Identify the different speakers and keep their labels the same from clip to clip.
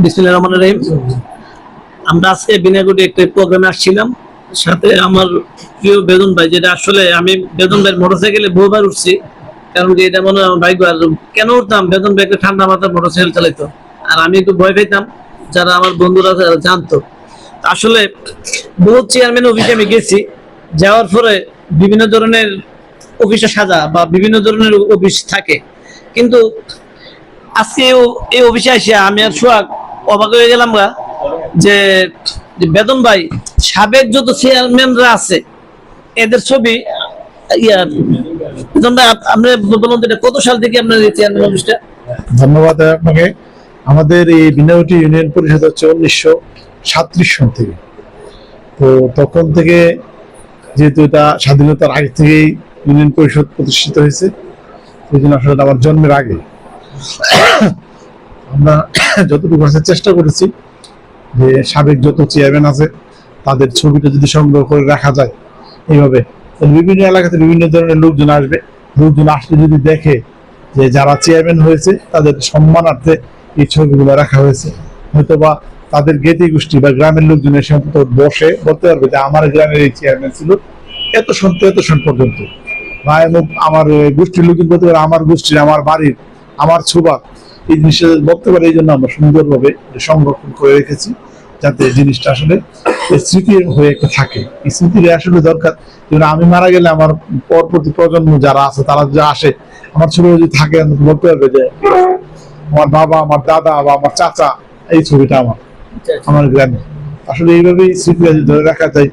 Speaker 1: বিসমিল্লাহির রহমানির রহিম। আমরা আজকে বিনাগুটি একটা প্রোগ্রামে আসছিলাম, সাথে আমার প্রিয় বেদন ভাই, যেটা আসলে আমি বেদন ভাইয়ের মোটরসাইকেলে বহুবার উঠছি, কারণ কি এটা মনে হয় আমার বাইক। আর কেন উঠতাম, বেদন ভাই একটা ঠান্ডা মাথার মোটরসাইকেল চালাইতো, আর আমি একটু ভয় পেতাম, যারা আমার বন্ধুরা জানতো। আসলে বহু চেয়ারম্যান অফিসে আমি গেছি, যাওয়ার পরে বিভিন্ন ধরনের অফিসে সাজা বা বিভিন্ন ধরনের অফিস থাকে, কিন্তু আজকে এই অফিসে আসে আমি আর সোহাগ অবাক হয়ে গেলাম যে বেতন ভাই সাবেক যত চেয়ারম্যানরা আছে এদের ছবি বেতন ভাই আপনি বলুন তো, কত সাল থেকে আপনার এই চেয়ারম্যান অফিসটা?
Speaker 2: ধন্যবাদ আপনাকে। আমাদের এই বিনাউটি ইউনিয়ন পরিষদ হচ্ছে 1937 সাল থেকে। তো তখন থেকে, যেহেতু এটা স্বাধীনতার আগে থেকেই ইউনিয়ন পরিষদ প্রতিষ্ঠিত হয়েছে, সেই জন্য আসলে আমার জন্মের আগে আমরা যতটুকু চেষ্টা করেছি যে সাবেক যত চেয়ারম্যান আছে তাদের ছবিটা যদি সংগ্রহ করে রাখা যায় এইভাবে, বিভিন্ন এলাকাতে বিভিন্ন ধরনের লোকজন আসবে। লোকজন আসলে যদি দেখে যে যারা চেয়ারম্যান হয়েছে তাদের সম্মানার্থে এই ছবিগুলো রাখা হয়েছে, হয়তোবা তাদের জ্ঞাতি গোষ্ঠী বা গ্রামের লোকজনের সাথে বসে বলতে পারবে যে আমার গ্রামের এই চেয়ারম্যান ছিল এত সন পর্যন্ত, বা আমার গোষ্ঠীর লোকজন বলতে পারে আমার গোষ্ঠীর, আমার বাড়ির, আমার ছোবা, এই জিনিসটা বলতে পারে। এই জন্য আমরা সুন্দরভাবে সংরক্ষণ করে রেখেছি, যাতে জিনিসটা আসলে স্মৃতি হয়ে থাকে। এই স্মৃতির আসলে দরকার। যেমন আমি মারা গেলে আমার পরবর্তী প্রজন্ম যারা আছে তারা যদি আসে, আমার ছবি যদি থাকে, বলতে পারবে যে আমার বাবা, আমার দাদা বা আমার চাচা, এই ছবিটা আমার গ্রামে। আসলে এইভাবেই স্মৃতি ধরে রাখা যায়।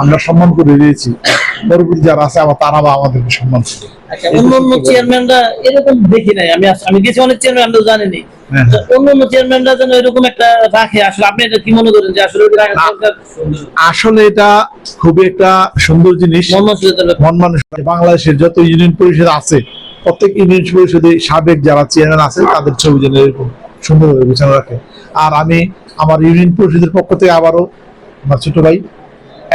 Speaker 2: আমরা সম্মান করে দিয়েছি, পরবর্তী যারা আছে আবার তারা বা আমাদেরকে সম্মান করে।
Speaker 1: অন্যান্য চেয়ারম্যানরা এরকম দেখি নাই, আমি গেছি অনেক চেয়ারম্যান, আমরা জানিনি অন্যান্য চেয়ারম্যানরা যেন এরকম একটা রাখে। আসলে আপনি এটা কি মনে করেন যে আসলে
Speaker 2: আসলে এটা খুবই একটা সুন্দর জিনিস। মন মানুষ বাংলাদেশের যত ইউনিয়ন পরিষদ আছে, প্রত্যেক ইউনিয়ন পরিষদে সাবেক যারা চেয়ারম্যান আছে তাদের ছবি যেন এরকম সুন্দরভাবে বিছানো রাখে। আর আমি আমার ইউনিয়ন পরিষদের পক্ষ থেকে আবারও আমার ছোট ভাই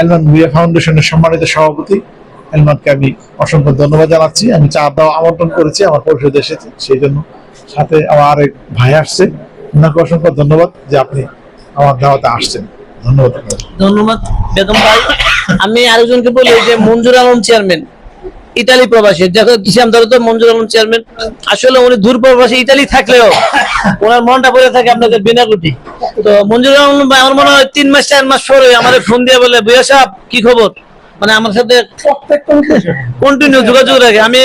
Speaker 2: এলমান ভুইয়া ফাউন্ডেশনের সম্মানিত সভাপতি এলমানকে আমি অসংখ্য ধন্যবাদ জানাচ্ছি। আমি চা দেওয়া আমন্ত্রণ করেছি, আমার পরিষদে এসেছে, সেই জন্য সাথে আমার আরেক ভাই আসছে, ওনাকে অসংখ্য ধন্যবাদ যে আপনি আমার দাওয়াতে আসছেন। ধন্যবাদ।
Speaker 1: ধন্যবাদ বেদম ভাই। আমি আরেকজনকে বলি যে মঞ্জুর আলম চেয়ারম্যান, ইতালি প্রবাসী, মঞ্জুর আলম চেয়ারম্যান আসলে উনি দূর প্রবাসী, ইতালি থাকলেও ওনার মনটা পড়ে থাকে আপনাদের বিনাগুটি। তো মঞ্জুর আলম ভাই আমার মনে হয় 3 মাস 4 মাস পরে আমার ফোন দিয়ে বলে, ভুইয়া সাহেব কি খবর, মানে আমার সাথে কন্টিনিউ যোগাযোগ রাখে। আমি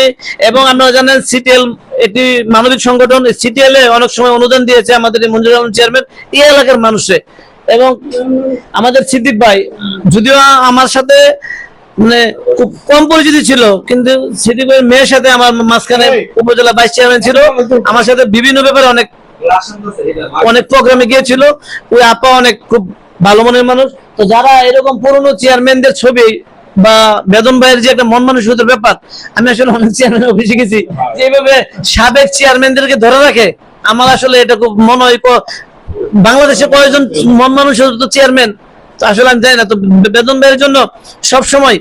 Speaker 1: এবং আপনারা জানেন সিটিএল একটি মানবিক সংগঠন, সিটিএল এ অনেক সময় অনুদান দিয়েছে আমাদের এই মঞ্জুর আলম চেয়ারম্যান এই এলাকার মানুষে। এবং আমাদের সিদ্দিক ভাই, যদিও আমার সাথে মানে খুব কম পরিচিতি ছিল, কিন্তু সিদ্দিক ভাইয়ের মেয়ের সাথে আমার মাঝখানে উপজেলা ভাইস চেয়ারম্যান ছিল, আমার সাথে বিভিন্ন ব্যাপারে অনেক প্রোগ্রামে গিয়েছিল। ওই আপা অনেক খুব ভালো মনের মানুষ। তো যারা এরকম পুরনো চেয়ারম্যানদের ছবি বা বেদন ভাইয়ের যে একটা মন মানসিকতার ব্যাপার, আমি আসলে অনেক চেয়ারম্যান অফিসে গেছি, যেভাবে সাবেক চেয়ারম্যানদেরকে ধরে রাখে, আমার আসলে এটা খুব মনে হয় বাংলাদেশে কয়েকজন মন মানসিকতার চেয়ারম্যান আসলে আমি জানি না। তো বেদন ভাইয়ের জন্য সবসময়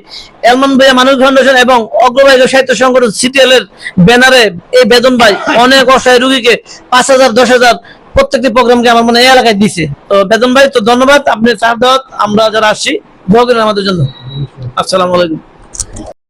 Speaker 1: এলমান ভাইয়া মানবিক ফাউন্ডেশন এবং অগ্রবাহী সাহিত্য সংগঠন সিটিএল এর ব্যানারে এই বেদন ভাই অনেক অসহায় রোগীকে 5,000 10,000 প্রত্যেকটি প্রোগ্রামকে আমার মনে এই এলাকায় দিছে। তো বেদন ভাই তো ধন্যবাদ, আপনি চাপ দেওয়া, আমরা যারা আসছি দোয়া করেন আমাদের জন্য। আসসালামু আলাইকুম।